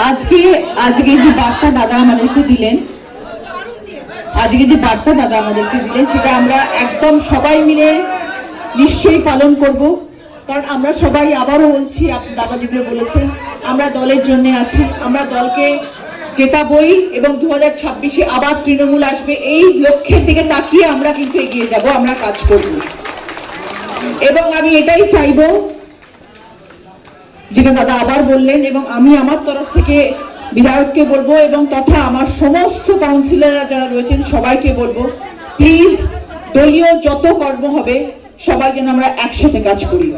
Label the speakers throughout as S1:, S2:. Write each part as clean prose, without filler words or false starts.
S1: আজকে যে বার্তা দাদা আমাদেরকে দিলেন, সেটা আমরা একদম সবাই মিলে নিশ্চয়ই পালন করব। কারণ আমরা সবাই, আবারও বলছি, দাদা যেগুলো বলেছেন, আমরা দলের জন্য আছি, আমরা দলকে জেতাবই এবং 2026-এ আবার তৃণমূল আসবে, এই লক্ষ্যের দিকে তাকিয়ে আমরা কিন্তু এগিয়ে যাব, আমরা কাজ করব। এবং আমি এটাই চাইবো যেটা দাদা আবার বললেন, এবং আমি আমার তরফ থেকে বিধায়ককে বলবো এবং তথা আমার সমস্ত কাউন্সিলররা যারা রয়েছেন সবাইকে বলবো, প্লিজ দলীয় যত কর্ম হবে সবাই যেন আমরা একসাথে কাজ করি।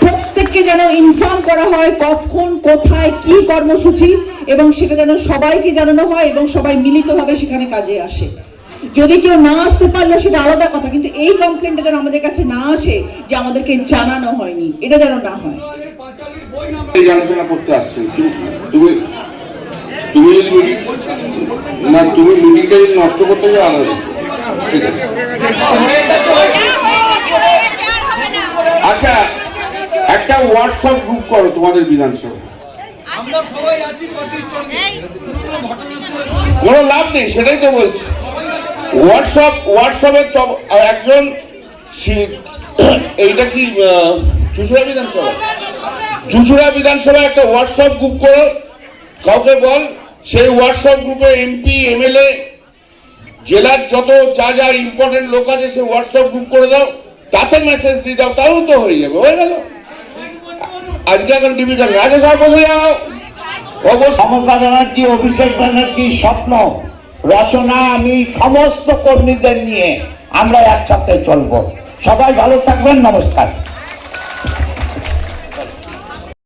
S1: প্রত্যেককে যেন ইনফর্ম করা হয় কখন কোথায় কি কর্মসূচি, এবং সেটা যেন সবাইকে জানানো হয় এবং সবাই মিলিতভাবে সেখানে কাজে আসে। যদি কেউ না আসতে পারলো সেটা আলাদা কথা, কিন্তু এই কমপ্লেনটা যেন আমাদের কাছে না আসে যে আমাদেরকে জানানো হয়নি, এটা যেন না হয়।
S2: আলোচনা করতে আসছেন তুমি যদি মিটিংটা যদি নষ্ট করতে যাও আলাদা, ঠিক আছে? আচ্ছা, একটা হোয়াটসঅ্যাপ গ্রুপ করো তোমাদের বিধানসভা, কোনো লাভ নেই, সেটাই তো বলছি। হোয়াটসঅ্যাপে একজন, এইটা কি চুচুড়া বিধানসভা একটা হোয়াটসঅ্যাপ গ্রুপ করো, কাউকে বল সেই হোয়াটসঅ্যাপ গ্রুপে এমপি এমএলএ জেলার যত যা যা ইম্পর্টেন্ট লোক আছে সেই হোয়াটসঅ্যাপ গ্রুপ করে দাও, তাতে মেসেজ দিয়ে দাও, তাও তো হয়ে যাবে, হয়ে গেল। আজকে এখন ডিভিশন আগে সব বসে যাও।
S3: মমতা ব্যানার্জি, অভিষেক ব্যানার্জি স্বপ্ন রচনা, আমি সমস্ত কর্মীদের নিয়ে আমরা একসাথে চলবো। সবাই ভালো থাকবেন, নমস্কার।